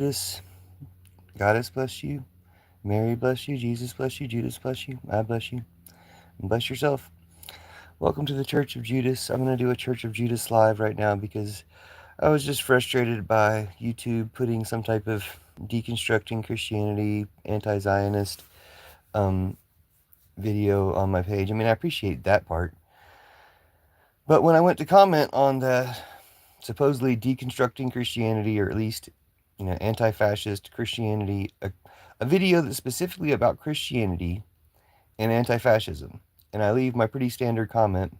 Judas, Goddess bless you. Mary bless you. Jesus bless you. Judas bless you. I bless you. And bless yourself. Welcome to the Church of Judas. I'm going to do a Church of Judas live right now because I was just frustrated by YouTube putting some type of deconstructing Christianity, anti-Zionist video on my page. I mean, I appreciate that part. But when I went to comment on that supposedly deconstructing Christianity, or at least, anti-fascist Christianity, a video that's specifically about Christianity and anti-fascism, and I leave my pretty standard comment: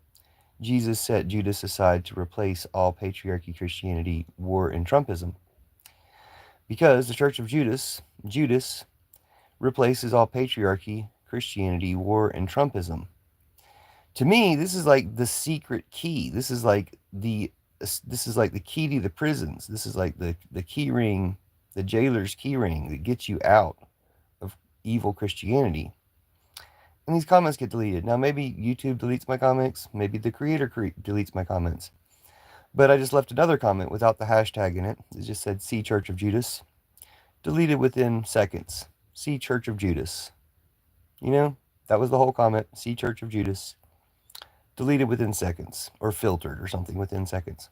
Jesus set Judas aside to replace all patriarchy, Christianity, war, and Trumpism. Because the Church of Judas replaces all patriarchy, Christianity, war, and Trumpism. To me, this is like the secret key. This is like the key to the prisons. This is like the key ring, the jailer's key ring that gets you out of evil Christianity. And these comments get deleted. Now, maybe YouTube deletes my comments. Maybe the creator deletes my comments. But I just left another comment without the hashtag in it. It just said, "See Church of Judas." Deleted within seconds. "See Church of Judas." That was the whole comment. "See Church of Judas." Deleted within seconds. Or filtered or something within seconds.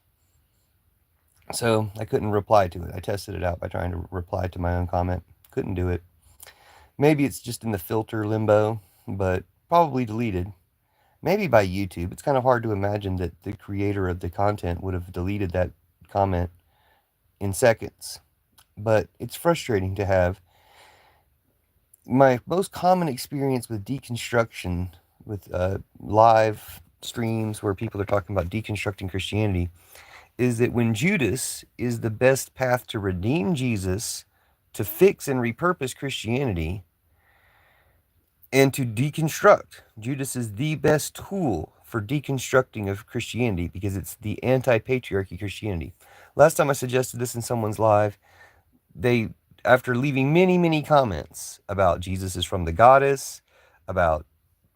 So I couldn't reply to it. I tested it out by trying to reply to my own comment. Couldn't do it. Maybe it's just in the filter limbo, but probably deleted. Maybe by YouTube. It's kind of hard to imagine that the creator of the content would have deleted that comment in seconds. But it's frustrating to have. My most common experience with deconstruction, with live streams where people are talking about deconstructing Christianity, is that when Judas is the best path to redeem Jesus, to fix and repurpose Christianity, and to deconstruct. Judas is the best tool for deconstructing of Christianity because it's the anti-patriarchy Christianity. Last time I suggested this in someone's live, they, after leaving many, many comments about Jesus is from the goddess, about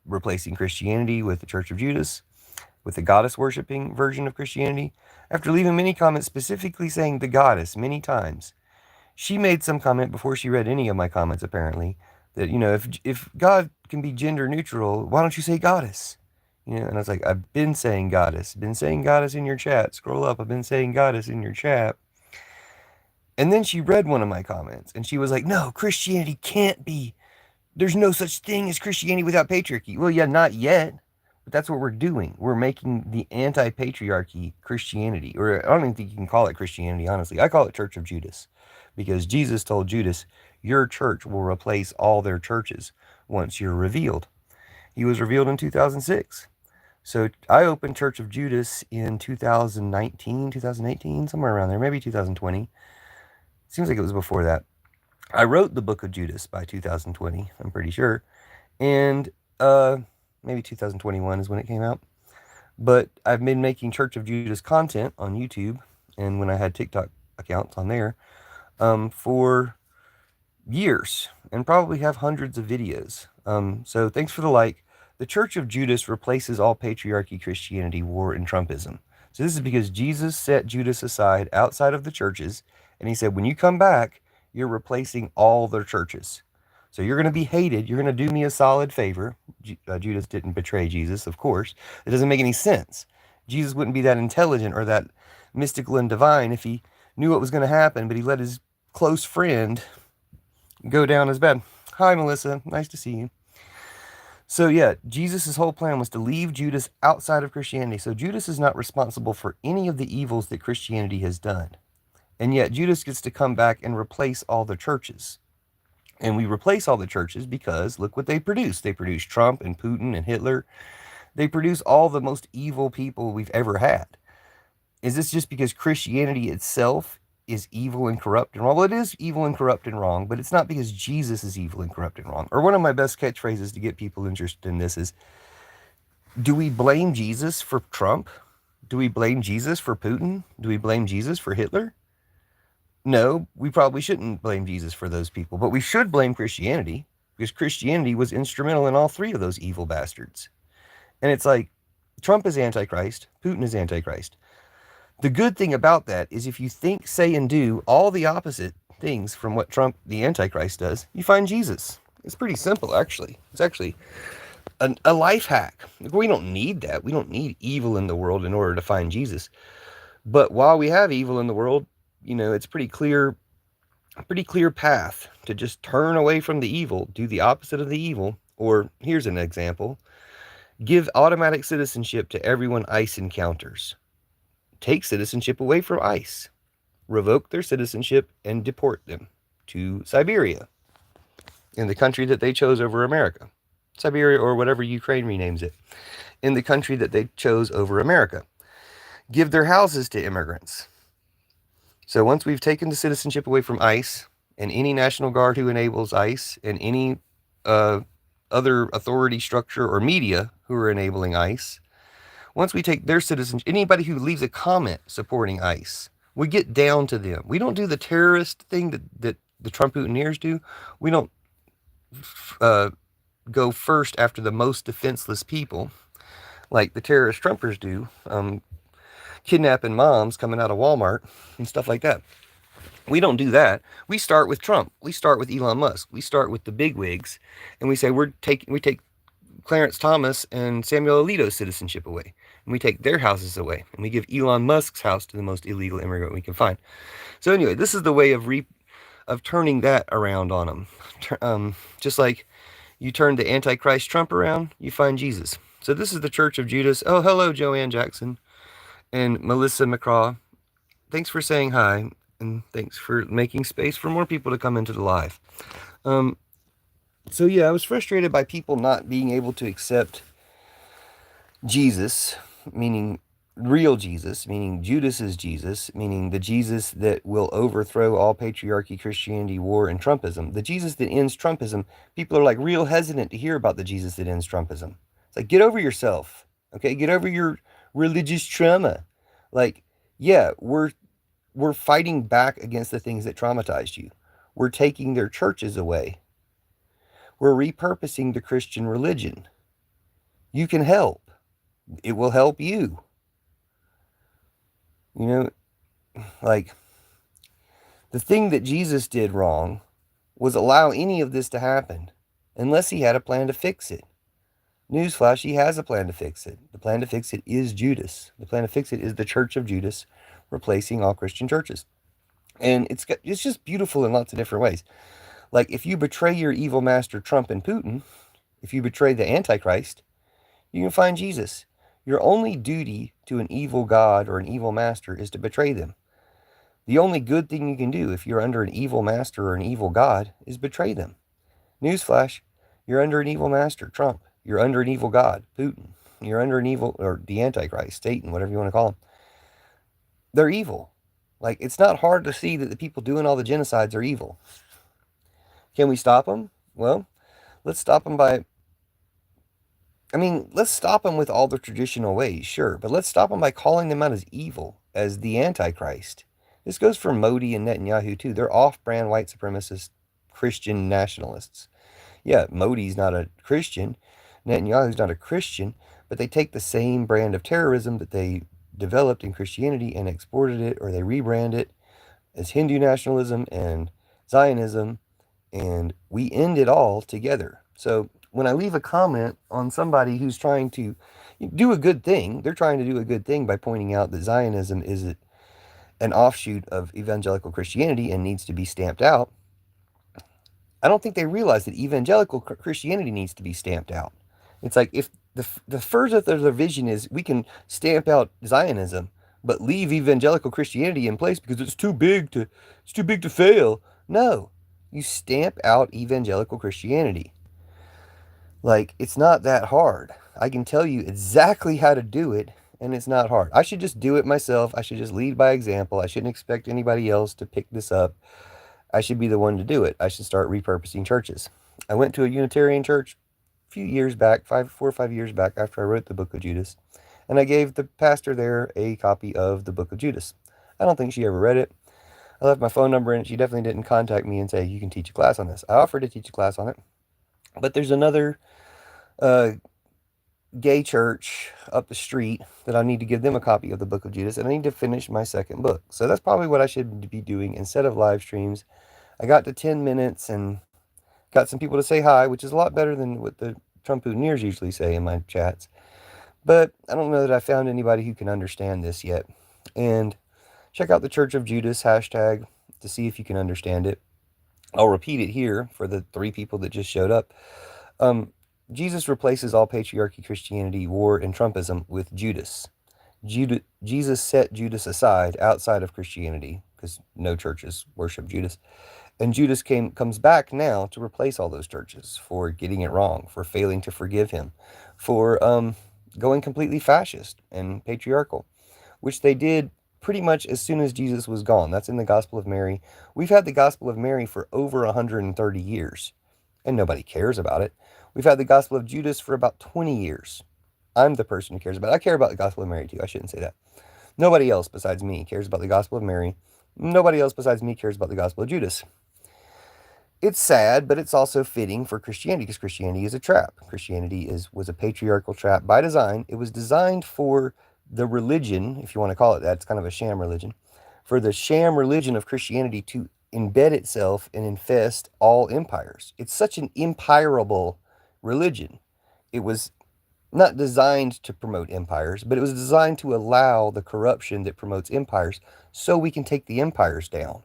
replacing Christianity with the Church of Judas, with the goddess worshipping version of Christianity, after leaving many comments specifically saying the goddess many times, she made some comment before she read any of my comments, apparently, that, if God can be gender neutral, why don't you say goddess? And I was like, I've been saying goddess. Been saying goddess in your chat. Scroll up. I've been saying goddess in your chat. And then she read one of my comments, and she was like, no, Christianity can't be. There's no such thing as Christianity without patriarchy. Well, yeah, not yet. But that's what we're doing. We're making the anti-patriarchy Christianity. Or I don't even think you can call it Christianity, honestly. I call it Church of Judas. Because Jesus told Judas, your church will replace all their churches once you're revealed. He was revealed in 2006. So I opened Church of Judas in 2019, 2018, somewhere around there, maybe 2020. Seems like it was before that. I wrote the book of Judas by 2020, I'm pretty sure. And maybe 2021 is when it came out. But I've been making Church of Judas content on YouTube, and when I had TikTok accounts on there, for years, and probably have hundreds of videos. So thanks for the like. The Church of Judas replaces all patriarchy, Christianity, war, and Trumpism. So this is because Jesus set Judas aside outside of the churches, and he said, when you come back, you're replacing all their churches. So you're going to be hated. You're going to do me a solid favor. Judas didn't betray Jesus, of course. It doesn't make any sense. Jesus wouldn't be that intelligent or that mystical and divine if he knew what was going to happen, but he let his close friend go down as bad. Hi, Melissa. Nice to see you. So yeah, Jesus' whole plan was to leave Judas outside of Christianity. So Judas is not responsible for any of the evils that Christianity has done. And yet Judas gets to come back and replace all the churches. And we replace all the churches because look what they produce. They produce Trump and Putin and Hitler. They produce all the most evil people we've ever had. Is this just because Christianity itself is evil and corrupt and wrong? Well, it is evil and corrupt and wrong, but it's not because Jesus is evil and corrupt and wrong. Or one of my best catchphrases to get people interested in this is, do we blame Jesus for Trump? Do we blame Jesus for Putin? Do we blame Jesus for Hitler? No, we probably shouldn't blame Jesus for those people, but we should blame Christianity because Christianity was instrumental in all three of those evil bastards. And it's like, Trump is Antichrist, Putin is Antichrist. The good thing about that is if you think, say, and do all the opposite things from what Trump, the Antichrist, does, you find Jesus. It's pretty simple, actually. It's actually a life hack. We don't need that. We don't need evil in the world in order to find Jesus. But while we have evil in the world, it's a pretty clear path to just turn away from the evil, do the opposite of the evil. Or here's an example: give automatic citizenship to everyone ICE encounters. Take citizenship away from ICE. Revoke their citizenship and deport them to Siberia, in the country that they chose over America. Siberia, or whatever Ukraine renames it, in the country that they chose over America. Give their houses to immigrants. So once we've taken the citizenship away from ICE and any National Guard who enables ICE and any other authority structure or media who are enabling ICE, once we take their citizenship, anybody who leaves a comment supporting ICE, we get down to them. We don't do the terrorist thing that the Trump-Putineers do. We don't go first after the most defenseless people like the terrorist Trumpers do, kidnapping moms coming out of Walmart and stuff like that. We don't do that. We start with Trump. We start with Elon Musk. We start with the bigwigs, and we say we take Clarence Thomas and Samuel Alito's citizenship away, and we take their houses away, and we give Elon Musk's house to the most illegal immigrant we can find. So anyway, this is the way of turning that around on them. Just like you turn the Antichrist Trump around, you find Jesus. So this is the Church of Judas. Oh, hello, Joanne Jackson and Melissa McCraw. Thanks for saying hi, and thanks for making space for more people to come into the live. So yeah, I was frustrated by people not being able to accept Jesus, meaning real Jesus, meaning Judas's Jesus, meaning the Jesus that will overthrow all patriarchy, Christianity, war, and Trumpism. The Jesus that ends Trumpism. People are like real hesitant to hear about the Jesus that ends Trumpism. It's like, get over yourself, okay? Get over your religious trauma. Like, yeah, we're fighting back against the things that traumatized you. We're taking their churches away. We're repurposing the Christian religion. You can help. It will help you. Like, the thing that Jesus did wrong was allow any of this to happen, unless he had a plan to fix it. Newsflash, he has a plan to fix it. The plan to fix it is Judas. The plan to fix it is the Church of Judas replacing all Christian churches. And it's just beautiful in lots of different ways. Like, if you betray your evil master Trump and Putin, if you betray the Antichrist, you can find Jesus. Your only duty to an evil god or an evil master is to betray them. The only good thing you can do if you're under an evil master or an evil god is betray them. Newsflash, you're under an evil master, Trump. You're under an evil god, Putin. You're under an evil, or the Antichrist, Satan, whatever you want to call them. They're evil. Like, it's not hard to see that the people doing all the genocides are evil. Can we stop them? Well, let's stop them let's stop them with all the traditional ways, sure, but let's stop them by calling them out as evil, as the Antichrist. This goes for Modi and Netanyahu too. They're off-brand white supremacist Christian nationalists. Yeah, Modi's not a Christian, Netanyahu's not a Christian, but they take the same brand of terrorism that they developed in Christianity and exported it, or they rebrand it as Hindu nationalism and Zionism, and we end it all together. So when I leave a comment on somebody who's trying to do a good thing, they're trying to do a good thing by pointing out that Zionism is an offshoot of evangelical Christianity and needs to be stamped out. I don't think they realize that evangelical Christianity needs to be stamped out. It's like, if the furthest of their vision is we can stamp out Zionism, but leave evangelical Christianity in place because it's too big to fail. No, you stamp out evangelical Christianity. Like, it's not that hard. I can tell you exactly how to do it, and it's not hard. I should just do it myself. I should just lead by example. I shouldn't expect anybody else to pick this up. I should be the one to do it. I should start repurposing churches. I went to a Unitarian church a few years back, 4 or 5 years back, after I wrote the book of Judas, and I gave the pastor there a copy of the book of Judas. I don't think she ever read it. I left my phone number, and she definitely didn't contact me and say, you can teach a class on this. I offered to teach a class on it, but there's another gay church up the street that I need to give them a copy of the Book of Judas, and I need to finish my second book. So that's probably what I should be doing instead of live streams. I got to 10 minutes and got some people to say hi, which is a lot better than what the Trump-Putineers usually say in my chats. But I don't know that I found anybody who can understand this yet. And check out the Church of Judas hashtag to see if you can understand it. I'll repeat it here for the 3 people that just showed up. Jesus replaces all patriarchy, Christianity, war, and Trumpism with Judas. Jesus set Judas aside outside of Christianity because no churches worship Judas. And Judas comes back now to replace all those churches for getting it wrong, for failing to forgive him, for going completely fascist and patriarchal, which they did pretty much as soon as Jesus was gone. That's in the Gospel of Mary. We've had the Gospel of Mary for over 130 years, and nobody cares about it. We've had the Gospel of Judas for about 20 years. I'm the person who cares about it. I care about the Gospel of Mary too. I shouldn't say that. Nobody else besides me cares about the Gospel of Mary. Nobody else besides me cares about the Gospel of Judas. It's sad, but it's also fitting for Christianity because Christianity is a trap. Christianity was a patriarchal trap by design. It was designed for the religion, if you want to call it that. It's kind of a sham religion. For the sham religion of Christianity to embed itself and infest all empires. It's such an empirable religion. It was not designed to promote empires, but it was designed to allow the corruption that promotes empires so we can take the empires down.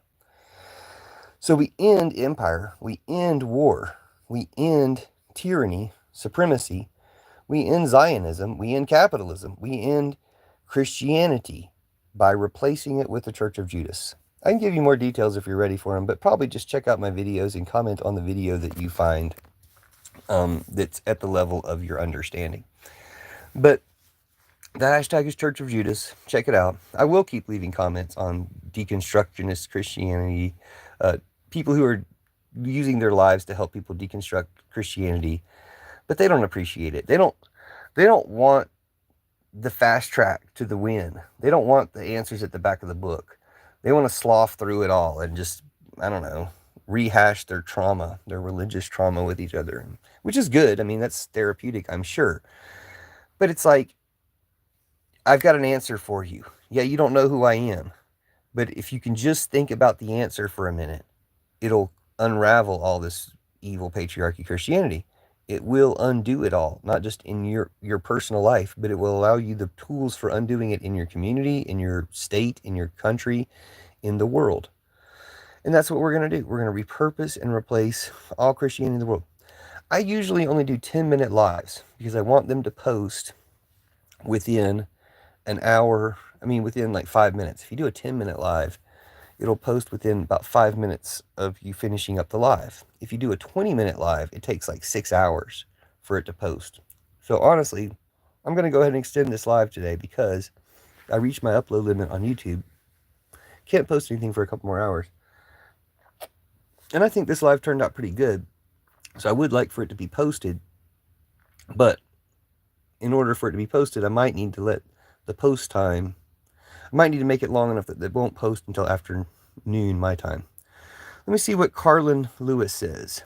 So we end empire, we end war, we end tyranny, supremacy, we end Zionism, we end capitalism, we end Christianity by replacing it with the Church of Judas. I can give you more details if you're ready for them, but probably just check out my videos and comment on the video that you find that's at the level of your understanding. But the hashtag is Church of Judas. Check it out. I will keep leaving comments on deconstructionist Christianity, people who are using their lives to help people deconstruct Christianity, but they don't appreciate it. They don't want the fast track to the win. They don't want the answers at the back of the book. They want to slough through it all and just, I don't know, rehash their trauma, their religious trauma with each other, which is good. I mean, that's therapeutic, I'm sure. But it's like, I've got an answer for you. Yeah, you don't know who I am. But if you can just think about the answer for a minute, it'll unravel all this evil patriarchy Christianity. It will undo it all, not just in your personal life, but it will allow you the tools for undoing it in your community, in your state, in your country, in the world. And that's what we're going to do. We're going to repurpose and replace all Christianity in the world. I usually only do 10-minute lives because I want them to post within an hour. I mean, within like 5 minutes. If you do a 10-minute live, it'll post within about 5 minutes of you finishing up the live. If you do a 20-minute live, it takes like 6 hours for it to post. So honestly, I'm going to go ahead and extend this live today because I reached my upload limit on YouTube. Can't post anything for a couple more hours. And I think this live turned out pretty good. So I would like for it to be posted. But in order for it to be posted, I might need to let the post time, I might need to make it long enough that it won't post until afternoon my time. Let me see what Carlin Lewis says.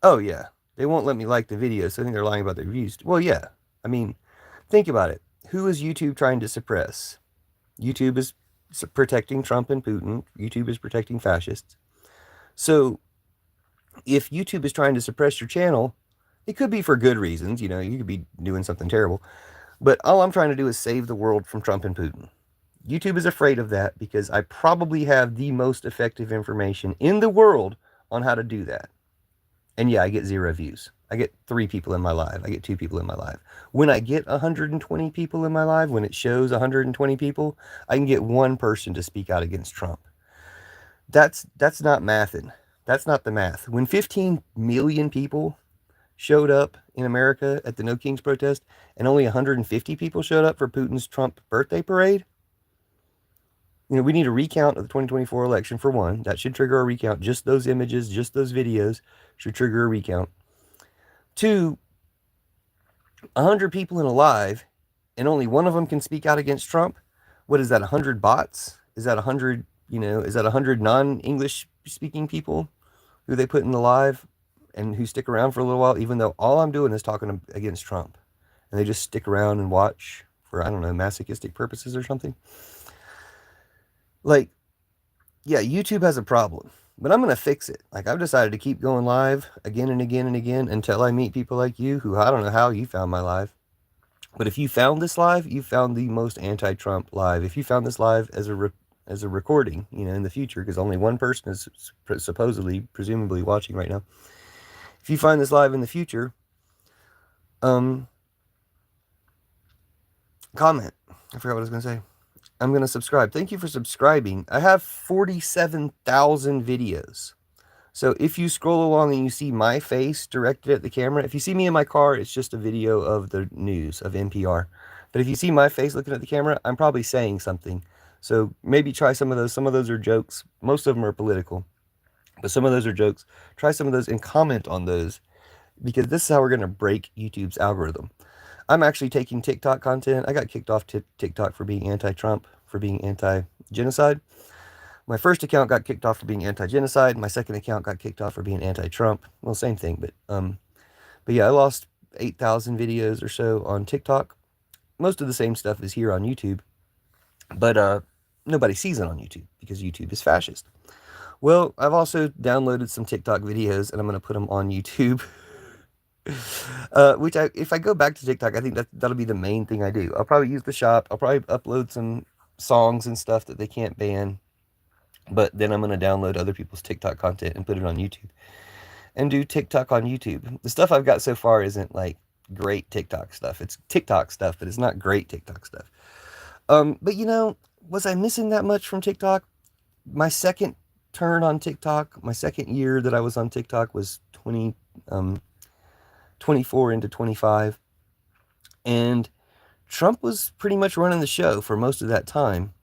Oh yeah, they won't let me like the video, so I think they're lying about the reviews. Well, yeah, I mean, think about it. Who is YouTube trying to suppress? YouTube is protecting Trump and Putin. YouTube is protecting fascists. So if YouTube is trying to suppress your channel, it could be for good reasons. You know, you could be doing something terrible. But all I'm trying to do is save the world from Trump and Putin. YouTube is afraid of that because I probably have the most effective information in the world on how to do that. And yeah, I get 0 views. I get 3 people in my live. I get 2 people in my live. When I get 120 people in my live, when it shows 120 people, I can get 1 person to speak out against Trump. That's not mathing. That's not the math. When 15 million people showed up in America at the No Kings protest and only 150 people showed up for Putin's Trump birthday parade, you know, we need a recount of the 2024 election for one. That should trigger a recount. Just those images, just those videos should trigger a recount. 2, 100 people in a live and only 1 of them can speak out against Trump. What is that, 100 bots? Is that 100, you know, is that 100 non-English speaking people who they put in the live? and who stick around for a little while, even though all I'm doing is talking against Trump, and they just stick around and watch for, I don't know, masochistic purposes or something. Like, yeah, YouTube has a problem, but I'm going to fix it. Like, I've decided to keep going live again and again and again until I meet people like you who, I don't know how you found my live. But if you found this live, you found the most anti-Trump live. If you found this live as a recording, in the future, because only one person is supposedly, presumably watching right now. If you find this live in the future, comment. I forgot what I was going to say. I'm going to subscribe. Thank you for subscribing. I have 47,000 videos. So if you scroll along and you see my face directed at the camera, if you see me in my car, it's just a video of the news of NPR. But if you see my face looking at the camera, I'm probably saying something. So maybe try some of those. Some of those are jokes. Most of them are political. But some of those are jokes. Try some of those and comment on those, because this is how we're going to break YouTube's algorithm. I'm actually taking TikTok content. I got kicked off TikTok for being anti-Trump, for being anti-genocide. My first account got kicked off for being anti-genocide. My second account got kicked off for being anti-Trump. Well, same thing, but yeah, I lost 8,000 videos or so on TikTok. Most of the same stuff is here on YouTube, but nobody sees it on YouTube because YouTube is fascist. Well, I've also downloaded some TikTok videos and I'm going to put them on YouTube. If I go back to TikTok, I think that'll be the main thing I do. I'll probably use the shop. I'll probably upload some songs and stuff that they can't ban. But then I'm going to download other people's TikTok content and put it on YouTube. And do TikTok on YouTube. The stuff I've got so far isn't like great TikTok stuff. It's TikTok stuff, but it's not great TikTok stuff. But was I missing that much from TikTok? My second turn on TikTok, my second year that I was on TikTok was 24 into 25. And Trump was pretty much running the show for most of that time.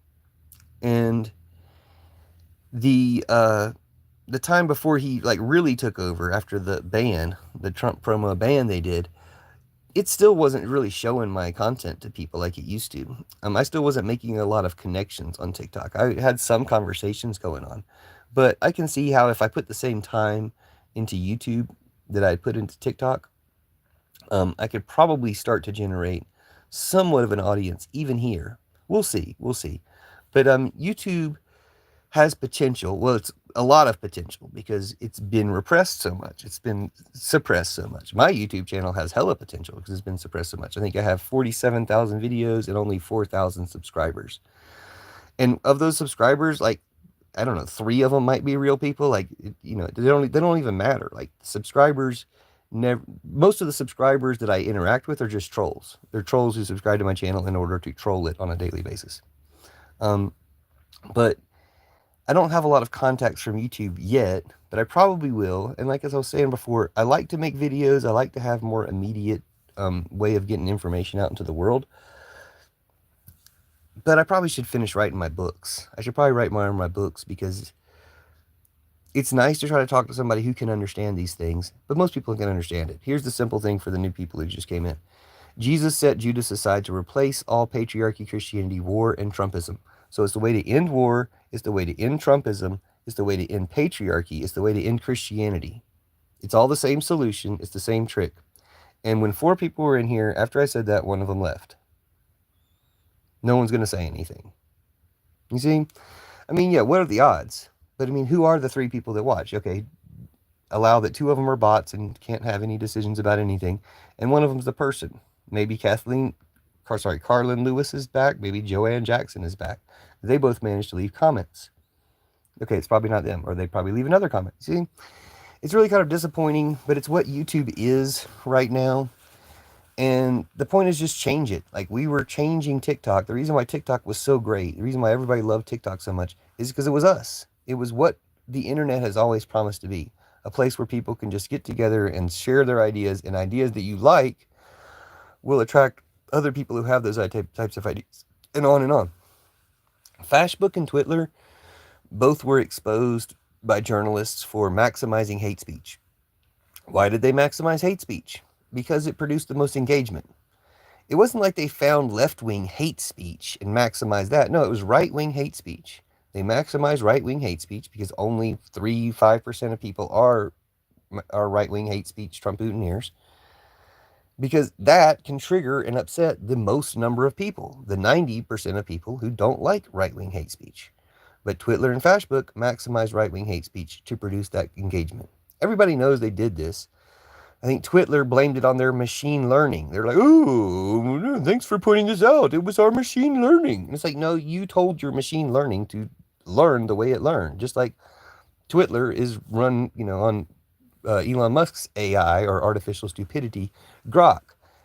And the time before he like really took over, after the Trump promo ban they did, it still wasn't really showing my content to people like it used to. I still wasn't making a lot of connections on TikTok. I had some conversations going on, but I can see how if I put the same time into YouTube that I put into TikTok, I could probably start to generate somewhat of an audience even here. We'll see. But YouTube has potential. Well, it's a lot of potential because it's been repressed so much. It's been suppressed so much. My YouTube channel has hella potential because it's been suppressed so much. I think I have 47,000 videos and only 4,000 subscribers. And of those subscribers, like, I don't know, 3 of them might be real people. Like, they don't even matter. Like, subscribers most of the subscribers that I interact with are just trolls. They're trolls who subscribe to my channel in order to troll it on a daily basis. But I don't have a lot of contacts from YouTube yet, but I probably will. And like as I was saying before, I like to make videos. I like to have more immediate way of getting information out into the world. But I probably should finish writing my books. I should probably write more of my books because it's nice to try to talk to somebody who can understand these things, but most people can understand it. Here's the simple thing for the new people who just came in. Jesus set Judas aside to replace all patriarchy, Christianity, war, and Trumpism. So it's the way to end war, it's the way to end Trumpism, it's the way to end patriarchy, it's the way to end Christianity. It's all the same solution, it's the same trick. And when 4 people were in here, after I said that, one of them left. No one's going to say anything. You see? I mean, yeah, what are the odds? But I mean, who are the 3 people that watch? Okay, allow that 2 of them are bots and can't have any decisions about anything. And one of them's the person. Maybe Carlin Lewis is back. Maybe Joanne Jackson is back. They both managed to leave comments. Okay, it's probably not them. Or they probably leave another comment. See? It's really kind of disappointing, but it's what YouTube is right now. And the point is just change it. Like, we were changing TikTok. The reason why TikTok was so great, the reason why everybody loved TikTok so much, is because it was us. It was what the internet has always promised to be. A place where people can just get together and share their ideas, and ideas that you like will attract other people who have those types of ideas, and on and on. Fashbook and Twitler both were exposed by journalists for maximizing hate speech. Why did they maximize hate speech? Because it produced the most engagement. It wasn't like they found left-wing hate speech and maximized that. No, it was right-wing hate speech. They maximize right-wing hate speech because only 3-5% of people are are right-wing hate speech Trumputineers, because that can trigger and upset the most number of people, the 90% of people who don't like right-wing hate speech. But Twitler and Facebook maximize right-wing hate speech to produce that engagement. Everybody knows they did this. I think Twitler blamed it on their machine learning. They're like, "Oh, thanks for pointing this out. It was our machine learning." And it's like, no, you told your machine learning to learn the way it learned. Just like Twitler is run, on Elon Musk's AI, or artificial stupidity, Grok.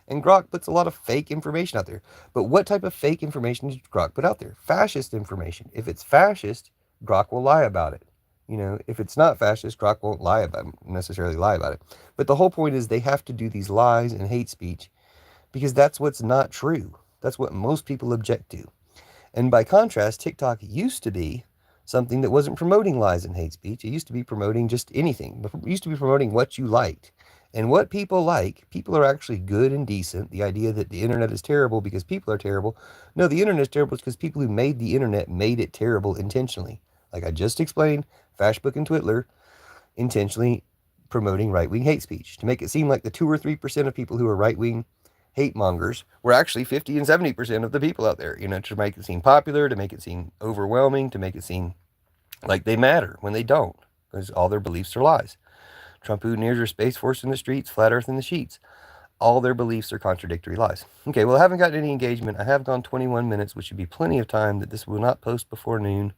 And Grok puts a lot of fake information out there. But what type of fake information does Grok put out there? Fascist information. If it's fascist, Grok will lie about it. If it's not fascist, Grok won't necessarily lie about it. But the whole point is they have to do these lies and hate speech because that's what's not true. That's what most people object to. And by contrast, TikTok used to be something that wasn't promoting lies and hate speech. It used to be promoting just anything. It used to be promoting what you liked. And what people like, people are actually good and decent. The idea that the internet is terrible because people are terrible. No, the internet is terrible because people who made the internet made it terrible intentionally. Like I just explained, Facebook and Twitler intentionally promoting right-wing hate speech to make it seem like the 2 or 3% of people who are right-wing hate mongers were actually 50 and 70% of the people out there, to make it seem popular, to make it seem overwhelming, to make it seem like they matter when they don't, because all their beliefs are lies. Trumputineers are Space Force in the streets, Flat Earth in the sheets. All their beliefs are contradictory lies. Okay, well, I haven't gotten any engagement. I have gone 21 minutes, which should be plenty of time that this will not post before noon.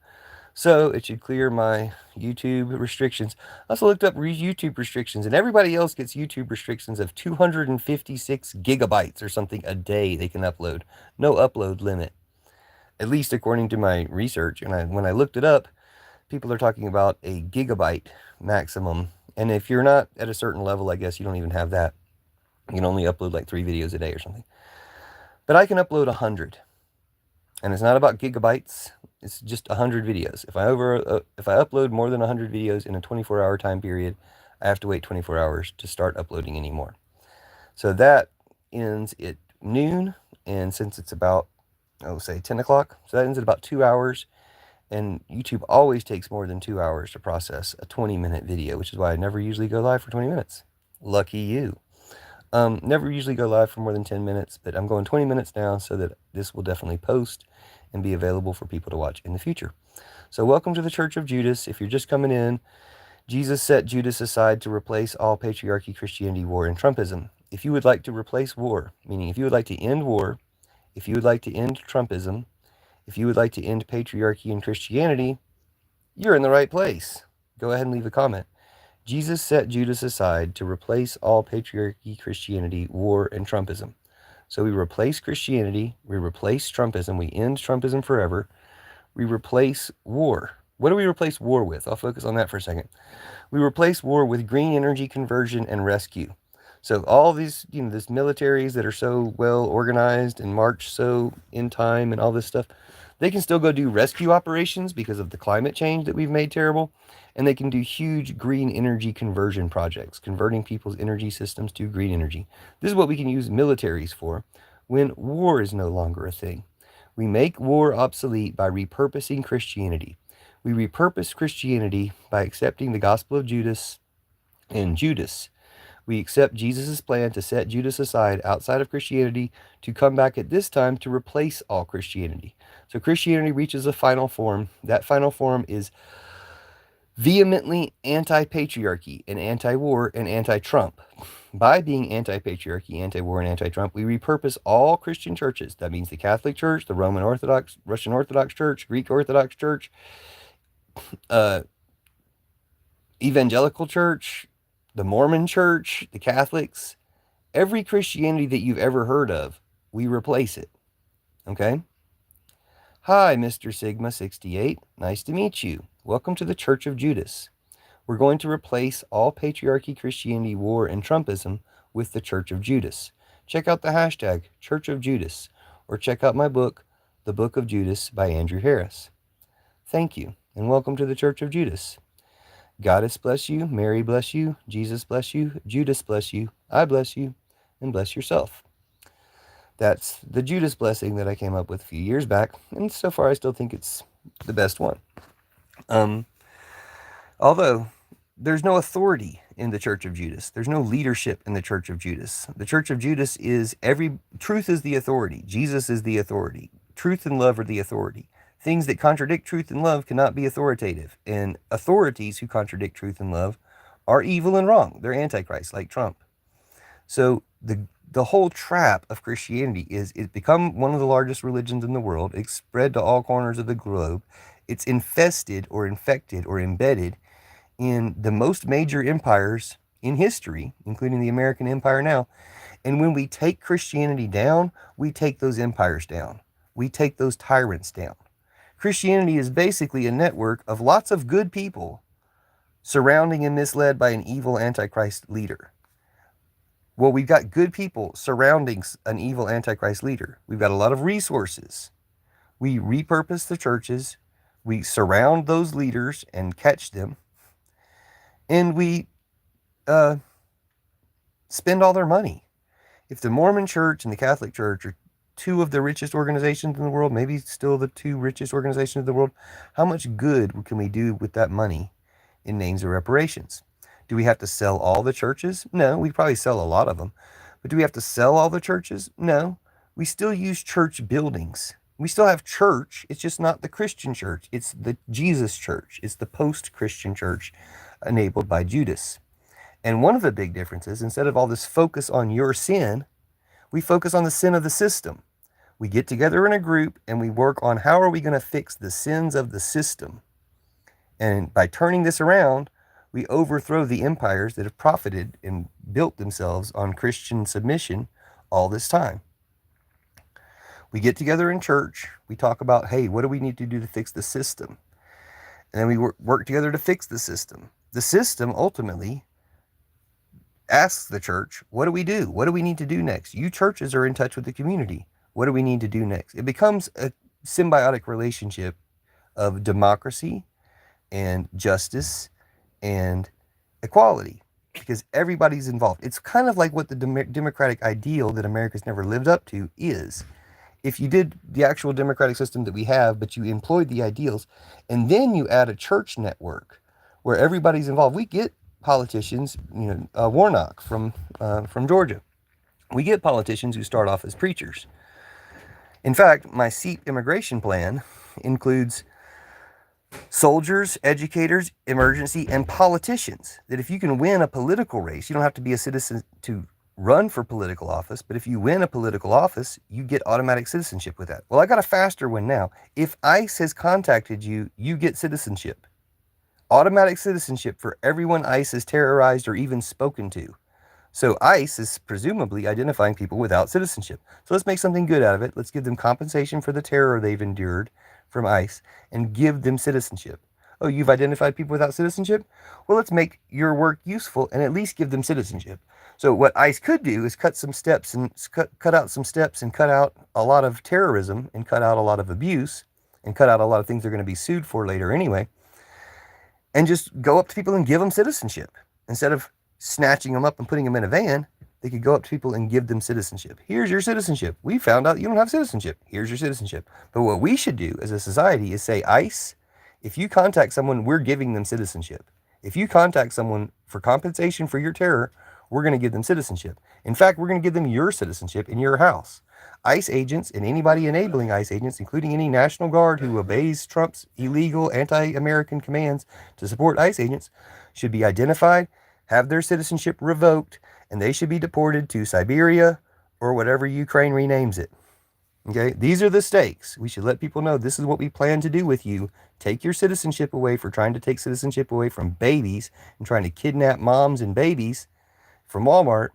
So it should clear my YouTube restrictions. I also looked up YouTube restrictions, and everybody else gets YouTube restrictions of 256 gigabytes or something a day they can upload. No upload limit, at least according to my research. And when I looked it up, people are talking about a gigabyte maximum. And if you're not at a certain level, I guess you don't even have that. You can only upload like 3 videos a day or something. But I can upload 100. And it's not about gigabytes. It's just 100 videos. If I upload more than 100 videos in a 24-hour time period, I have to wait 24 hours to start uploading anymore. So that ends at noon. And since it's about, say 10 o'clock, so that ends at about 2 hours. And YouTube always takes more than 2 hours to process a 20-minute video, which is why I never usually go live for 20 minutes. Lucky you. Never usually go live for more than 10 minutes, but I'm going 20 minutes now so that this will definitely post and be available for people to watch in the future. So welcome to the Church of Judas. If you're just coming in, Jesus set Judas aside to replace all patriarchy, Christianity, war, and Trumpism. If you would like to replace war, meaning if you would like to end war, if you would like to end Trumpism, if you would like to end patriarchy and Christianity, you're in the right place. Go ahead and leave a comment. Jesus set Judas aside to replace all patriarchy, Christianity, war, and Trumpism. So we replace Christianity, we replace Trumpism, we end Trumpism forever, we replace war. What do we replace war with? I'll focus on that for a second. We replace war with green energy conversion and rescue. So all these, these militaries that are so well organized and march so in time and all this stuff, they can still go do rescue operations because of the climate change that we've made terrible. And they can do huge green energy conversion projects, converting people's energy systems to green energy. This is what we can use militaries for when war is no longer a thing. We make war obsolete by repurposing Christianity. We repurpose Christianity by accepting the gospel of Judas and Judas. We accept Jesus' plan to set Judas aside outside of Christianity to come back at this time to replace all Christianity. So Christianity reaches a final form. That final form is vehemently anti-patriarchy and anti-war and anti-Trump. By being anti-patriarchy, anti-war, and anti-Trump, we repurpose all Christian churches. That means the Catholic Church, the Roman Orthodox, Russian Orthodox Church, Greek Orthodox Church, Evangelical Church, the Mormon Church, the Catholics. Every Christianity that you've ever heard of, we replace it. Okay? Hi, Mr. Sigma 68. Nice to meet you. Welcome to the Church of Judas. We're going to replace all patriarchy, Christianity, war, and Trumpism with the Church of Judas. Check out the hashtag Church of Judas, or check out my book, The Book of Judas by Andrew Harris. Thank you, and welcome to the Church of Judas. Goddess bless you, Mary bless you, Jesus bless you, Judas bless you, I bless you, and bless yourself. That's the Judas blessing that I came up with a few years back, and so far I still think it's the best one. Although there's no authority in the Church of Judas. There's no leadership in the Church of Judas. The Church of Judas is truth is the authority. Jesus is the authority. Truth and love are the authority. Things that contradict truth and love cannot be authoritative. And authorities who contradict truth and love are evil and wrong. They're antichrist, like Trump. So the whole trap of Christianity is it's become one of the largest religions in the world. It's spread to all corners of the globe. It's infested or infected or embedded in the most major empires in history, including the American empire now. And when we take Christianity down, we take those empires down. We take those tyrants down. Christianity is basically a network of lots of good people surrounding and misled by an evil antichrist leader. Well, we've got good people surrounding an evil antichrist leader. We've got a lot of resources. We repurpose the churches. We surround those leaders and catch them. And we spend all their money. If the Mormon Church and the Catholic Church are two of the richest organizations in the world, maybe still the two richest organizations in the world, how much good can we do with that money in names of reparations? Do we have to sell all the churches? No, we probably sell a lot of them. But do we have to sell all the churches? No. We still use church buildings. We still have church. It's just not the Christian church. It's the Jesus church. It's the post-Christian church enabled by Judas. And one of the big differences, instead of all this focus on your sin, we focus on the sin of the system. We get together in a group and we work on how are we going to fix the sins of the system. And by turning this around, we overthrow the empires that have profited and built themselves on Christian submission all this time. We get together in church. We talk about, hey, what do we need to do to fix the system? And then we work together to fix the system. The system ultimately asks the church, what do we do? What do we need to do next? You churches are in touch with the community. What do we need to do next? It becomes a symbiotic relationship of democracy and justice and equality, because everybody's involved. It's kind of like what the democratic ideal that America's never lived up to is. If you did the actual democratic system that we have, but you employed the ideals, and then you add a church network where everybody's involved. We get politicians, Warnock from Georgia. We get politicians who start off as preachers. In fact, my SEAP immigration plan includes soldiers, educators, emergency, and politicians. That if you can win a political race, you don't have to be a citizen to run for political office, but if you win a political office, you get automatic citizenship with that. Well, I got a faster one now. If ICE has contacted you, you get citizenship. Automatic citizenship for everyone ICE has terrorized or even spoken to. So ICE is presumably identifying people without citizenship. So let's make something good out of it. Let's give them compensation for the terror they've endured from ICE and give them citizenship. Oh, you've identified people without citizenship? Well, let's make your work useful and at least give them citizenship. So what ICE could do is cut out some steps and cut out a lot of terrorism and cut out a lot of abuse and cut out a lot of things they're going to be sued for later anyway, and just go up to people and give them citizenship. Instead of snatching them up and putting them in a van, they could go up to people and give them citizenship. Here's your citizenship. We found out you don't have citizenship. Here's your citizenship. But what we should do as a society is say, ICE, if you contact someone, we're giving them citizenship. If you contact someone for compensation for your terror, we're going to give them citizenship. In fact, we're going to give them your citizenship in your house. ICE agents and anybody enabling ICE agents, including any National Guard who obeys Trump's illegal anti-American commands to support ICE agents, should be identified, have their citizenship revoked, and they should be deported to Siberia or whatever Ukraine renames it. Okay, these are the stakes. We should let people know this is what we plan to do with you. Take your citizenship away for trying to take citizenship away from babies and trying to kidnap moms and babies from Walmart.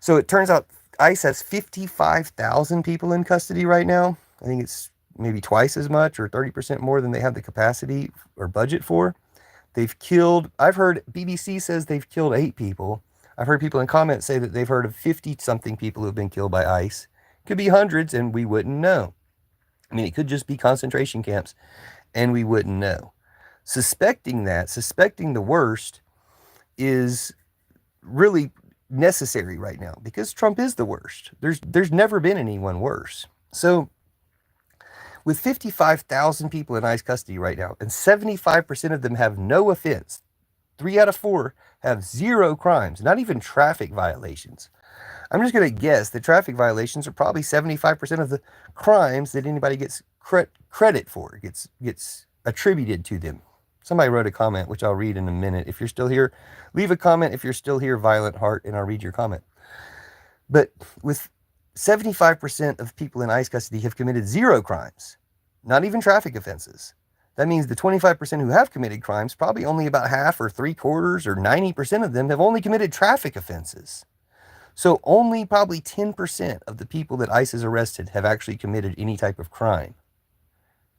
So it turns out ICE has 55,000 people in custody right now. I think it's maybe twice as much or 30% more than they have the capacity or budget for. They've killed, I've heard BBC says they've killed 8 people. I've heard people in comments say that they've heard of 50-something people who have been killed by ICE. Could be hundreds and we wouldn't know. I mean, it could just be concentration camps and we wouldn't know. Suspecting the worst is really necessary right now because Trump is the worst. There's never been anyone worse. So with 55,000 people in ICE custody right now, and 75% of them have no offense, 3 out of 4 have 0 crimes, not even traffic violations. I'm just going to guess that traffic violations are probably 75% of the crimes that anybody gets credit for, gets attributed to them. Somebody wrote a comment, which I'll read in a minute. If you're still here, leave a comment if you're still here, Violent Heart, and I'll read your comment. But with 75% of people in ICE custody have committed 0 crimes, not even traffic offenses. That means the 25% who have committed crimes, probably only about half or 3/4 or 90% of them have only committed traffic offenses. So only probably 10% of the people that ICE has arrested have actually committed any type of crime.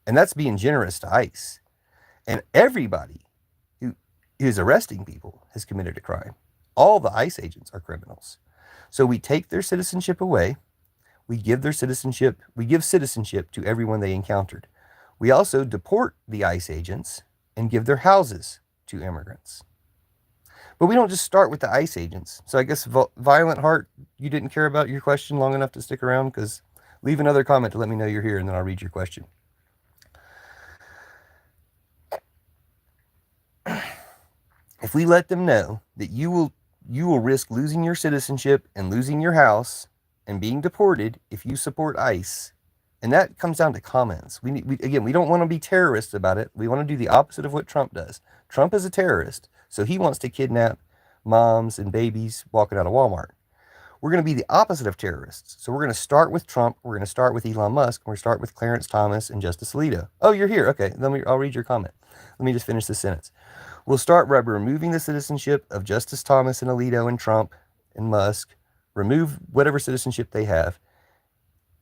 And that's being generous to ICE. And everybody who is arresting people has committed a crime. All the ICE agents are criminals. So we take their citizenship away. We give citizenship to everyone they encountered. We also deport the ICE agents and give their houses to immigrants. But we don't just start with the ICE agents. So I guess, Violent Heart, you didn't care about your question long enough to stick around, because leave another comment to let me know you're here, and then I'll read your question. If we let them know that you will risk losing your citizenship and losing your house and being deported if you support ICE, and that comes down to comments. We don't want to be terrorists about it. We want to do the opposite of what Trump does. Trump is a terrorist, so he wants to kidnap moms and babies walking out of Walmart. We're going to be the opposite of terrorists. So we're going to start with Trump. We're going to start with Elon Musk. We're going to start with Clarence Thomas and Justice Alito. Oh, you're here. Okay, I'll read your comment. Let me just finish this sentence. We'll start by removing the citizenship of Justice Thomas and Alito and Trump and Musk, remove whatever citizenship they have,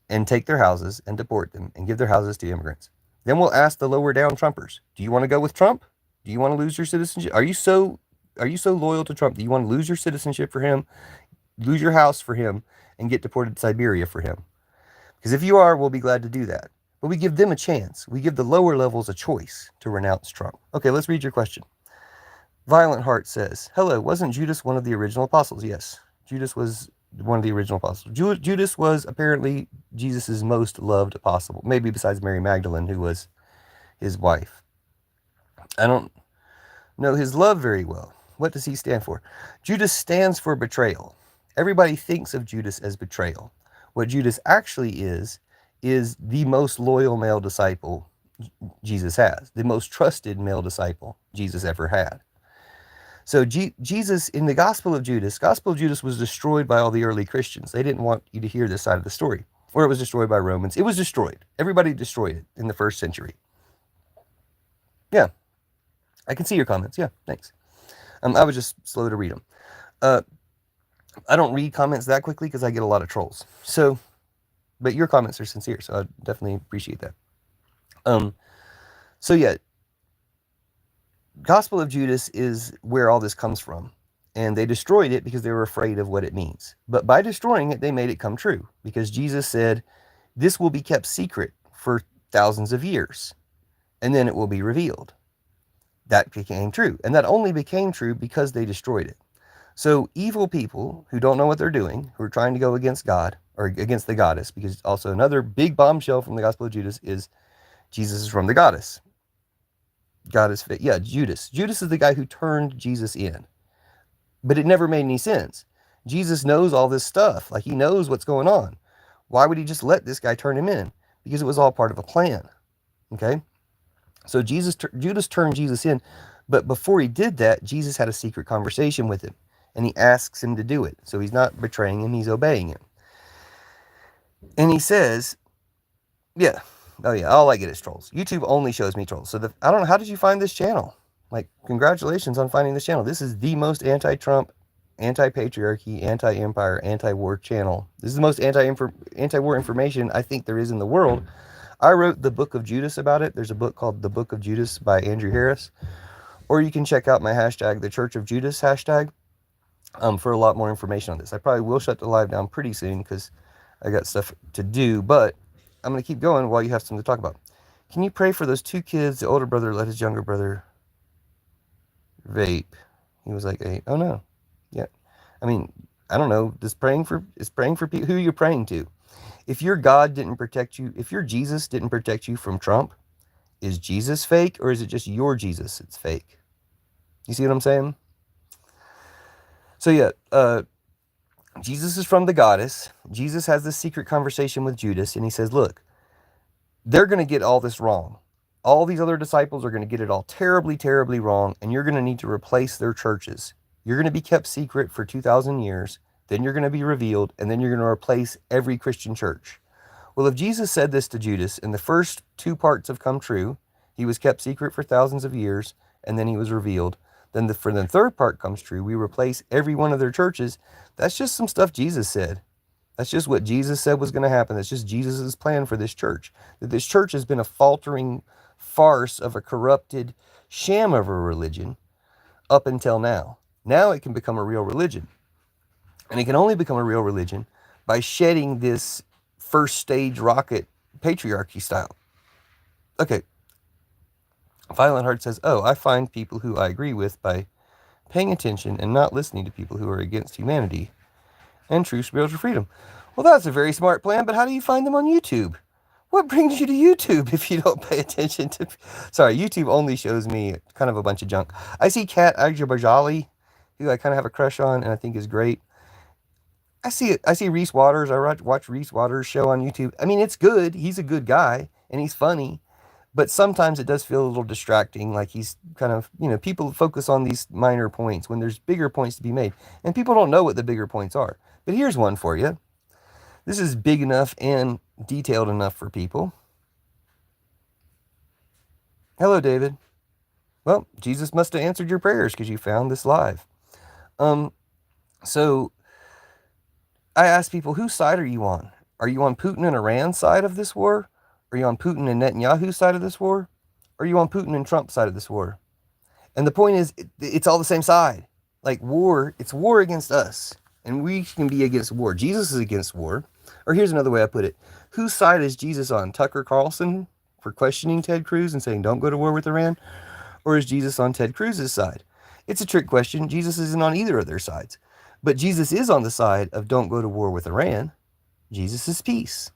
and take their houses and deport them and give their houses to immigrants. Then we'll ask the lower down Trumpers, do you want to go with Trump? Do you want to lose your citizenship? Are you so loyal to Trump that you want to lose your citizenship for him, lose your house for him, and get deported to Siberia for him? Because if you are, we'll be glad to do that. But we give them a chance. We give the lower levels a choice to renounce Trump. Okay, let's read your question. Violent Heart says, hello, wasn't Judas one of the original apostles? Yes, Judas was one of the original apostles. Judas was apparently Jesus' most loved apostle, maybe besides Mary Magdalene, who was his wife. I don't know his love very well. What does he stand for? Judas stands for betrayal. Everybody thinks of Judas as betrayal. What Judas actually is the most loyal male disciple Jesus has, the most trusted male disciple Jesus ever had. So Jesus, in the Gospel of Judas was destroyed by all the early Christians. They didn't want you to hear this side of the story. Or it was destroyed by Romans. It was destroyed. Everybody destroyed it in the first century. Yeah. I can see your comments. Yeah, thanks. I was just slow to read them. I don't read comments that quickly because I get a lot of trolls. So, but your comments are sincere, so I definitely appreciate that. So yeah, Gospel of Judas is where all this comes from. And they destroyed it because they were afraid of what it means. But by destroying it, they made it come true. Because Jesus said, this will be kept secret for thousands of years. And then it will be revealed. That became true. And that only became true because they destroyed it. So evil people who don't know what they're doing, who are trying to go against God, or against the goddess, because also another big bombshell from the Gospel of Judas is Jesus is from the goddess. Judas. Judas is the guy who turned Jesus in. But it never made any sense. Jesus knows all this stuff. Like, he knows what's going on. Why would he just let this guy turn him in? Because it was all part of a plan. Okay? So Judas turned Jesus in. But before he did that, Jesus had a secret conversation with him. And he asks him to do it. So he's not betraying him, he's obeying him. And he says, yeah. Oh yeah, all I get is trolls. YouTube only shows me trolls. So I don't know, how did you find this channel? Like, congratulations on finding this channel. This is the most anti-Trump, anti-patriarchy, anti-empire, anti-war channel. This is the most anti-war information I think there is in the world. I wrote the Book of Judas about it. There's a book called The Book of Judas by Andrew Harris. Or you can check out my hashtag, the Church of Judas hashtag, for a lot more information on this. I probably will shut the live down pretty soon because I got stuff to do, but I'm going to keep going while you have something to talk about. Can you pray for those 2 kids? The older brother let his younger brother vape. He was like 8. Oh no. Yeah. I mean, I don't know. Is praying for people? Who you're praying to? If your God didn't protect you, if your Jesus didn't protect you from Trump, is Jesus fake, or is it just your Jesus that's fake? You see what I'm saying? So yeah, Jesus is from the goddess. Jesus has this secret conversation with Judas, and he says, look, they're going to get all this wrong. All these other disciples are going to get it all terribly, terribly wrong, and you're going to need to replace their churches. You're going to be kept secret for 2,000 years, then you're going to be revealed, and then you're going to replace every Christian church. Well, if Jesus said this to Judas, and the first two parts have come true, he was kept secret for thousands of years, and then he was revealed, then for the third part comes true, we replace every one of their churches. That's just some stuff Jesus said. That's just what Jesus said was going to happen. That's just Jesus' plan for this church. That this church has been a faltering farce of a corrupted sham of a religion up until now. Now it can become a real religion. And it can only become a real religion by shedding this first stage rocket patriarchy style. Okay. Violent Heart says, oh, I find people who I agree with by paying attention and not listening to people who are against humanity and true spiritual freedom. Well, that's a very smart plan, but how do you find them on YouTube? What brings you to YouTube if you don't pay attention to... Sorry, YouTube only shows me kind of a bunch of junk. I see Kat Agjabajali, who I kind of have a crush on and I think is great. I see Reese Waters. I watch Reese Waters' show on YouTube. I mean, it's good. He's a good guy and he's funny. But sometimes it does feel a little distracting, like he's kind of, people focus on these minor points when there's bigger points to be made. And people don't know what the bigger points are. But here's one for you. This is big enough and detailed enough for people. Hello, David. Well, Jesus must have answered your prayers because you found this live. So I ask people, whose side are you on? Are you on Putin and Iran's side of this war? Are you on Putin and Netanyahu's side of this war? Or are you on Putin and Trump's side of this war? And the point is, it's all the same side. Like war, it's war against us. And we can be against war. Jesus is against war. Or here's another way I put it. Whose side is Jesus on? Tucker Carlson for questioning Ted Cruz and saying don't go to war with Iran? Or is Jesus on Ted Cruz's side? It's a trick question. Jesus isn't on either of their sides. But Jesus is on the side of don't go to war with Iran. Jesus is peace.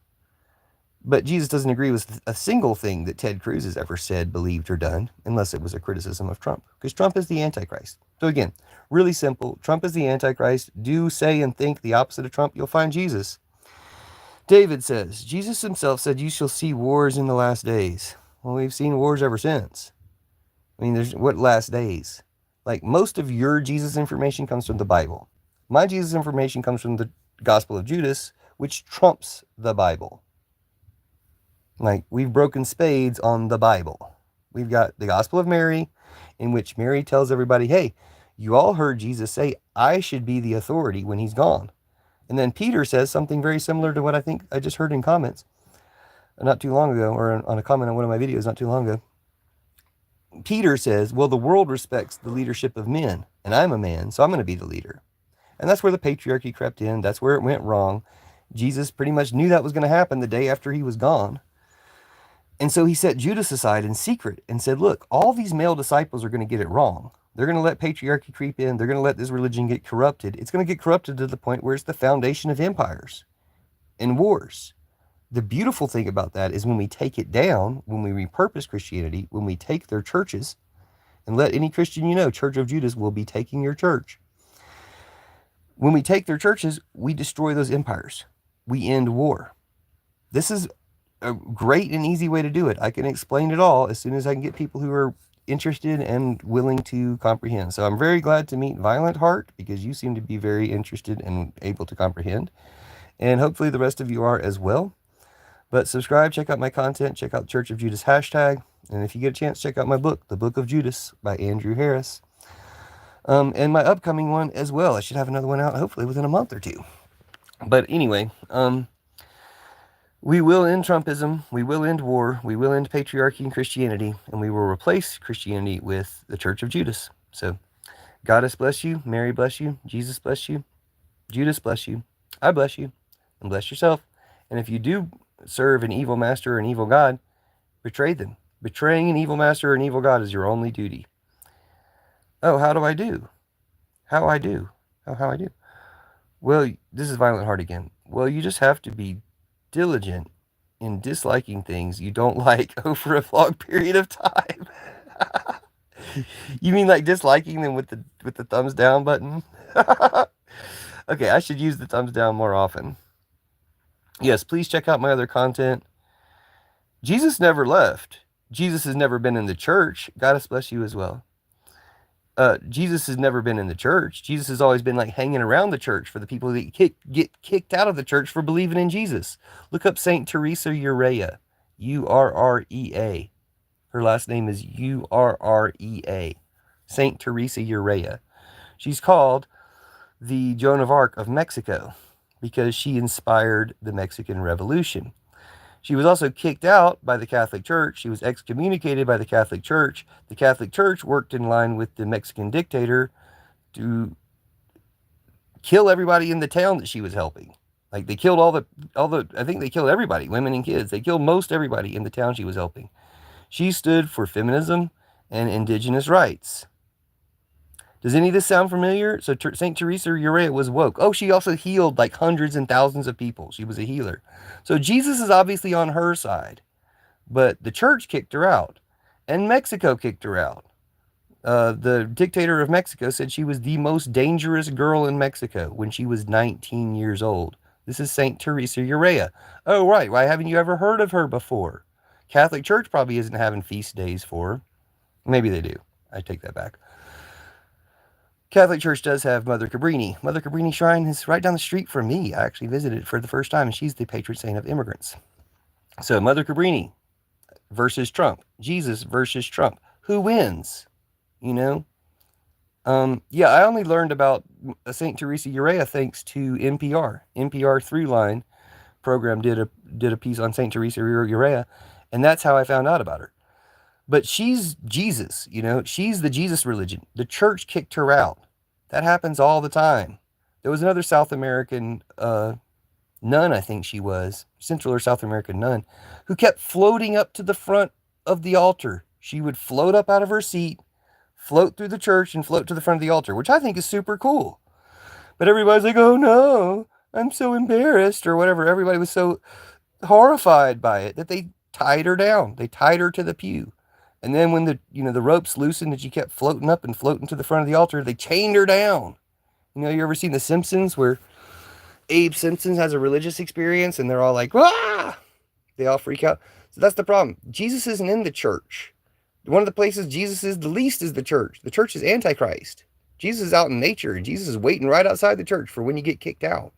But Jesus doesn't agree with a single thing that Ted Cruz has ever said, believed, or done, unless it was a criticism of Trump. Because Trump is the Antichrist. So again, really simple. Trump is the Antichrist. Do, say, and think the opposite of Trump, you'll find Jesus. David says, Jesus himself said, you shall see wars in the last days. Well, we've seen wars ever since. I mean, what last days? Like, most of your Jesus information comes from the Bible. My Jesus information comes from the Gospel of Judas, which trumps the Bible. Like, we've broken spades on the Bible. We've got the Gospel of Mary, in which Mary tells everybody, hey, you all heard Jesus say, I should be the authority when he's gone. And then Peter says something very similar to what I think I just heard in comments not too long ago, or on a comment on one of my videos not too long ago. Peter says, well, the world respects the leadership of men, and I'm a man, so I'm going to be the leader. And that's where the patriarchy crept in. That's where it went wrong. Jesus pretty much knew that was going to happen the day after he was gone. And so he set Judas aside in secret and said, look, all these male disciples are going to get it wrong. They're going to let patriarchy creep in. They're going to let this religion get corrupted. It's going to get corrupted to the point where it's the foundation of empires and wars. The beautiful thing about that is when we take it down, when we repurpose Christianity, when we take their churches, and let any Christian you know, Church of Judas will be taking your church. When we take their churches, we destroy those empires. We end war. This is a great and easy way to do it. I can explain it all as soon as I can get people who are interested and willing to comprehend. So I'm very glad to meet Violent Heart, because you seem to be very interested and able to comprehend. And hopefully the rest of you are as well. But subscribe, check out my content, check out Church of Judas hashtag. And if you get a chance, check out my book, The Book of Judas by Andrew Harris. And my upcoming one as well. I should have another one out hopefully within a month or two. But anyway, we will end Trumpism, we will end war, we will end patriarchy and Christianity, and we will replace Christianity with the Church of Judas. So, Goddess bless you, Mary bless you, Jesus bless you, Judas bless you, I bless you, and bless yourself. And if you do serve an evil master or an evil God, betray them. Betraying an evil master or an evil God is your only duty. Oh, how do I do? How I do? How I do? Well, this is Violent Heart again. Well, you just have to be diligent in disliking things you don't like over a long period of time. You mean like disliking them with the thumbs down button? Okay, I should use the thumbs down more often. Yes, please check out my other content. Jesus never left. Jesus has never been in the church. God bless you as well. Jesus has never been in the church. Jesus has always been like hanging around the church for the people that get kicked out of the church for believing in Jesus. Look up Saint Teresa Urrea, Urrea. Her last name is Urrea. Saint Teresa Urrea. She's called the Joan of Arc of Mexico because she inspired the Mexican Revolution. She was also kicked out by the Catholic Church. She was excommunicated by the Catholic Church. The Catholic Church worked in line with the Mexican dictator to kill everybody in the town that she was helping. Like they killed all the I think they killed everybody, women and kids. They killed most everybody in the town she was helping. She stood for feminism and indigenous rights. Does any of this sound familiar? So St. Teresa Urrea was woke. Oh, she also healed like hundreds and thousands of people. She was a healer. So Jesus is obviously on her side. But the church kicked her out. And Mexico kicked her out. The dictator of Mexico said she was the most dangerous girl in Mexico when she was 19 years old. This is St. Teresa Urrea. Oh, right. Why haven't you ever heard of her before? Catholic Church probably isn't having feast days for her. Maybe they do. I take that back. Catholic Church does have Mother Cabrini. Mother Cabrini Shrine is right down the street from me. I actually visited it for the first time, and she's the patron saint of immigrants. So Mother Cabrini versus Trump. Jesus versus Trump. Who wins? You know? Yeah, I only learned about St. Teresa Urrea thanks to NPR. NPR Throughline program did a piece on St. Teresa Urrea, and that's how I found out about her. But she's Jesus, you know, she's the Jesus religion. The church kicked her out. That happens all the time. There was another South American nun, I think she was, Central or South American nun, who kept floating up to the front of the altar. She would float up out of her seat, float through the church, and float to the front of the altar, which I think is super cool. But everybody's like, oh no, I'm so embarrassed, or whatever. Everybody was so horrified by it that they tied her down. They tied her to the pew. And then when the ropes loosened and she kept floating up and floating to the front of the altar, they chained her down. You know, you ever seen The Simpsons where Abe Simpson has a religious experience and they're all like, ah! They all freak out. So that's the problem. Jesus isn't in the church. One of the places Jesus is the least is the church. The church is Antichrist. Jesus is out in nature, and Jesus is waiting right outside the church for when you get kicked out.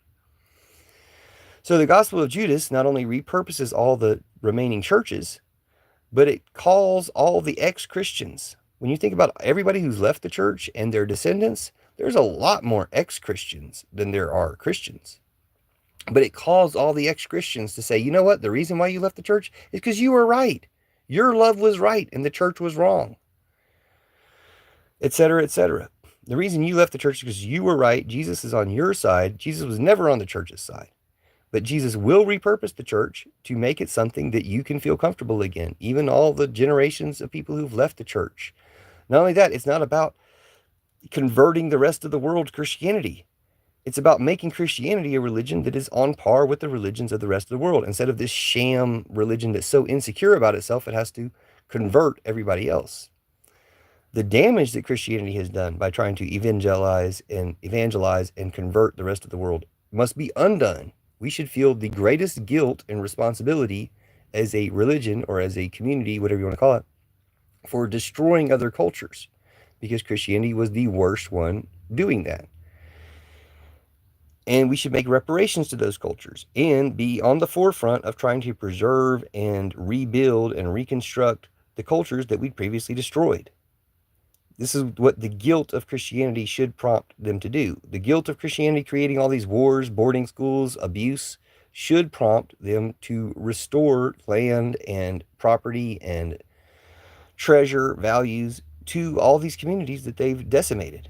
So the Gospel of Judas not only repurposes all the remaining churches, but it calls all the ex-Christians. When you think about everybody who's left the church and their descendants, there's a lot more ex-Christians than there are Christians. But it calls all the ex-Christians to say, you know what? The reason why you left the church is because you were right. Your love was right and the church was wrong. Etc., etc. The reason you left the church is because you were right. Jesus is on your side. Jesus was never on the church's side. But Jesus will repurpose the church to make it something that you can feel comfortable again. Even all the generations of people who've left the church. Not only that, it's not about converting the rest of the world to Christianity. It's about making Christianity a religion that is on par with the religions of the rest of the world. Instead of this sham religion that's so insecure about itself, it has to convert everybody else. The damage that Christianity has done by trying to evangelize and convert the rest of the world must be undone. We should feel the greatest guilt and responsibility as a religion or as a community, whatever you want to call it, for destroying other cultures, because Christianity was the worst one doing that. And we should make reparations to those cultures and be on the forefront of trying to preserve and rebuild and reconstruct the cultures that we'd previously destroyed. This is what the guilt of Christianity should prompt them to do. The guilt of Christianity creating all these wars, boarding schools, abuse, should prompt them to restore land and property and treasure values to all these communities that they've decimated.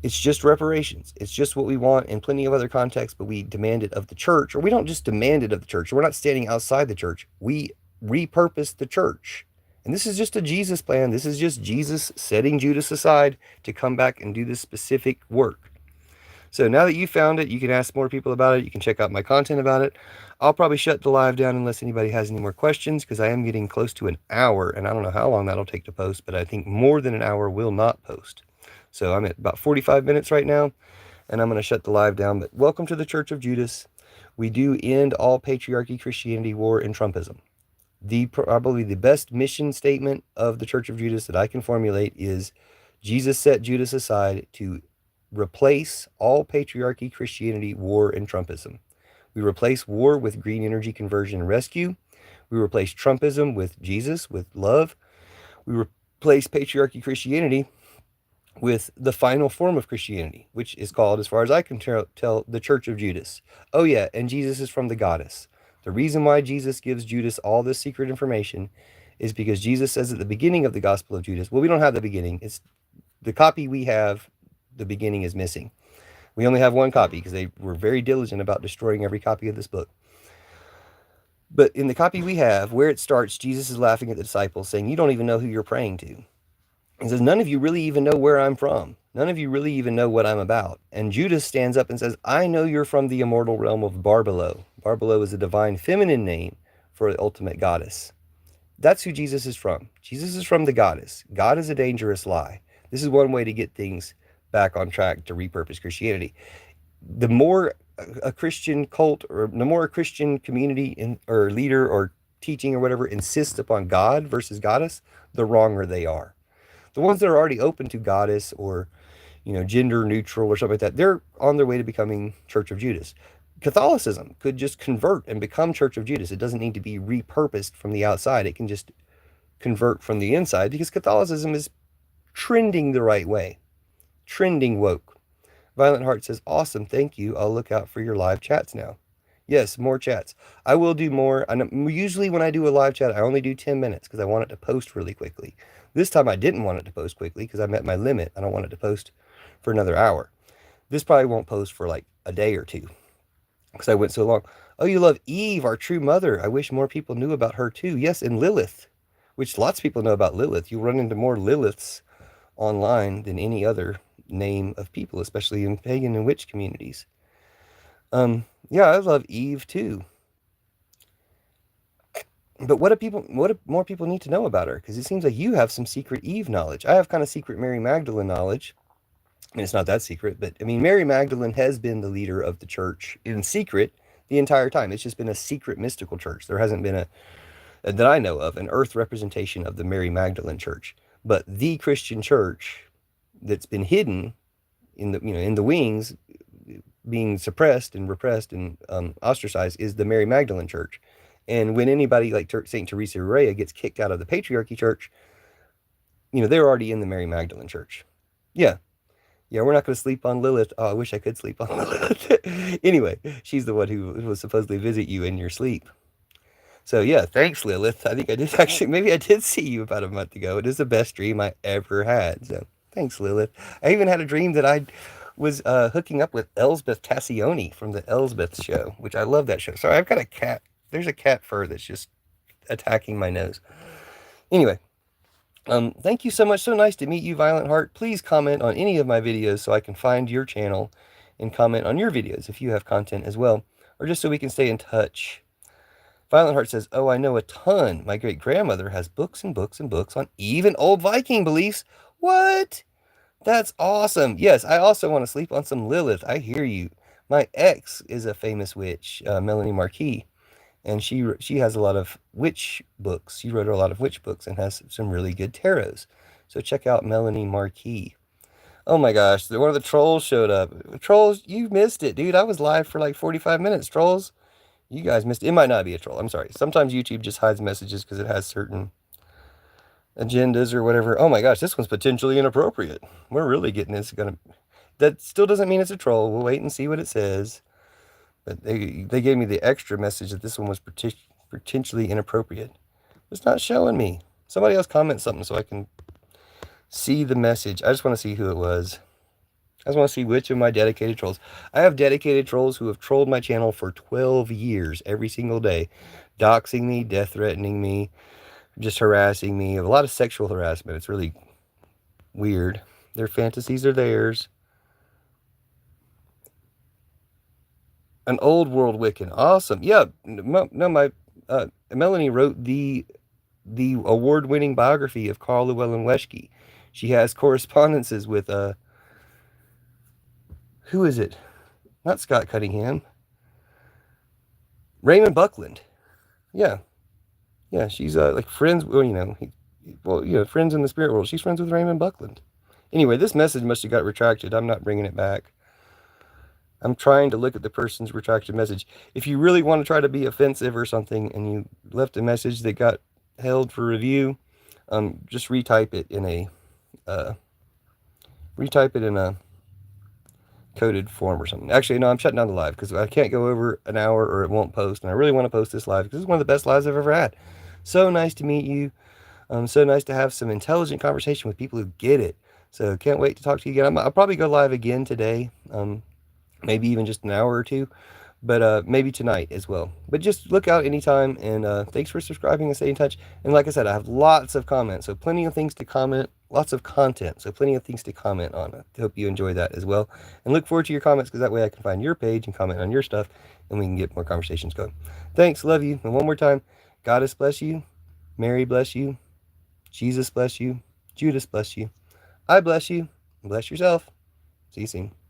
It's just reparations. It's just what we want in plenty of other contexts, but we demand it of the church. Or we don't just demand it of the church. We're not standing outside the church. We repurpose the church. And this is just a Jesus plan. This is just Jesus setting Judas aside to come back and do this specific work. So now that you found it, you can ask more people about it. You can check out my content about it. I'll probably shut the live down unless anybody has any more questions, because I am getting close to an hour, and I don't know how long that'll take to post, but I think more than an hour will not post. So I'm at about 45 minutes right now, and I'm going to shut the live down. But welcome to the Church of Judas. We do end all patriarchy, Christianity, war, and Trumpism. Probably the best mission statement of the Church of Judas that I can formulate is Jesus set Judas aside to replace all patriarchy, Christianity, war, and Trumpism. We replace war with green energy conversion and rescue. We replace Trumpism with Jesus, with love. We replace patriarchy, Christianity with the final form of Christianity, which is called, as far as I can tell, the Church of Judas. Oh yeah, and Jesus is from the goddess. The reason why Jesus gives Judas all this secret information is because Jesus says at the beginning of the Gospel of Judas, well, we don't have the beginning. It's the copy we have, the beginning is missing. We only have one copy because they were very diligent about destroying every copy of this book. But in the copy we have, where it starts, Jesus is laughing at the disciples, saying, you don't even know who you're praying to. He says, none of you really even know where I'm from. None of you really even know what I'm about. And Judas stands up and says, I know you're from the immortal realm of Barbelo. Barbelo is a divine feminine name for the ultimate goddess. That's who Jesus is from. Jesus is from the goddess. God is a dangerous lie. This is one way to get things back on track to repurpose Christianity. The more a Christian cult, or the more a Christian community or leader or teaching or whatever insists upon God versus goddess, the wronger they are. The ones that are already open to goddess or, gender neutral or something like that, they're on their way to becoming Church of Judas. Catholicism could just convert and become Church of Judas. It doesn't need to be repurposed from the outside. It can just convert from the inside, because Catholicism is trending the right way. Trending woke. Violent Heart says, awesome, thank you. I'll look out for your live chats now. Yes, more chats. I will do more. And usually when I do a live chat, I only do 10 minutes because I want it to post really quickly. This time I didn't want it to post quickly because I met my limit. I don't want it to post for another hour. This probably won't post for like a day or two because I went so long. Oh, you love Eve, our true mother. I wish more people knew about her too. Yes, and Lilith, which lots of people know about Lilith. You run into more Liliths online than any other name of people, especially in pagan and witch communities. Yeah, I love Eve too. But what do more people need to know about her? Because it seems like you have some secret Eve knowledge. I have kind of secret Mary Magdalene knowledge. I mean, it's not that secret, but I mean, Mary Magdalene has been the leader of the church in secret the entire time. It's just been a secret mystical church. There hasn't been that I know of, an earth representation of the Mary Magdalene church. But the Christian church that's been hidden in the wings, being suppressed and repressed and ostracized, is the Mary Magdalene church. And when anybody like St. Teresa Rea gets kicked out of the patriarchy church, they're already in the Mary Magdalene church. Yeah, we're not going to sleep on Lilith. Oh, I wish I could sleep on Lilith. Anyway, she's the one who was supposedly visit you in your sleep. So yeah, thanks, Lilith. I think I did actually, maybe I did see you about a month ago. It is the best dream I ever had. So thanks, Lilith. I even had a dream that I was hooking up with Elsbeth Tassioni from the Elsbeth show, which I love that show. Sorry, I've got a cat. There's a cat fur that's just attacking my nose. Anyway, thank you so much. So nice to meet you, Violent Heart. Please comment on any of my videos so I can find your channel and comment on your videos if you have content as well, or just so we can stay in touch. Violent Heart says, oh, I know a ton. My great-grandmother has books and books and books on even old Viking beliefs. What? That's awesome. Yes, I also want to sleep on some Lilith. I hear you. My ex is a famous witch, Melanie Marquis, and she has a lot of witch books. She wrote a lot of witch books and has some really good tarots. So check out Melanie Marquis. Oh my gosh, one of the trolls showed up. Trolls, you missed it, dude. I was live for like 45 minutes, trolls. You guys missed it. It might not be a troll. I'm sorry. Sometimes YouTube just hides messages because it has certain agendas or whatever. Oh my gosh, this one's potentially inappropriate. We're really getting this. That still doesn't mean it's a troll. We'll wait and see what it says. But they gave me the extra message that this one was potentially inappropriate. It's not showing me. Somebody else comment something so I can see the message. I just want to see who it was. I just want to see which of my dedicated trolls. I have dedicated trolls who have trolled my channel for 12 years every single day. Doxing me, death threatening me, just harassing me. A lot of sexual harassment. It's really weird. Their fantasies are theirs. An old world Wiccan. Awesome. Yeah. No, my Melanie wrote the award-winning biography of Carl Llewellyn Weschke. She has correspondences with who is it? Not Scott Cunningham. Raymond Buckland. Yeah, yeah. She's like friends. Well, friends in the spirit world. She's friends with Raymond Buckland. Anyway, this message must have got retracted. I'm not bringing it back. I'm trying to look at the person's retracted message. If you really want to try to be offensive or something, and you left a message that got held for review, just uh, retype it in a coded form or something. Actually, no, I'm shutting down the live because I can't go over an hour or it won't post. And I really want to post this live because it's one of the best lives I've ever had. So nice to meet you. So nice to have some intelligent conversation with people who get it. So can't wait to talk to you again. I'll probably go live again today. Maybe even just an hour or two, but maybe tonight as well. But just look out anytime, and thanks for subscribing and stay in touch. And like I said, I have lots of comments, so plenty of things to comment, lots of content, so plenty of things to comment on. I hope you enjoy that as well. And look forward to your comments, because that way I can find your page and comment on your stuff, and we can get more conversations going. Thanks, love you, and one more time, Goddess bless you, Mary bless you, Jesus bless you, Judas bless you, I bless you, and bless yourself. See you soon.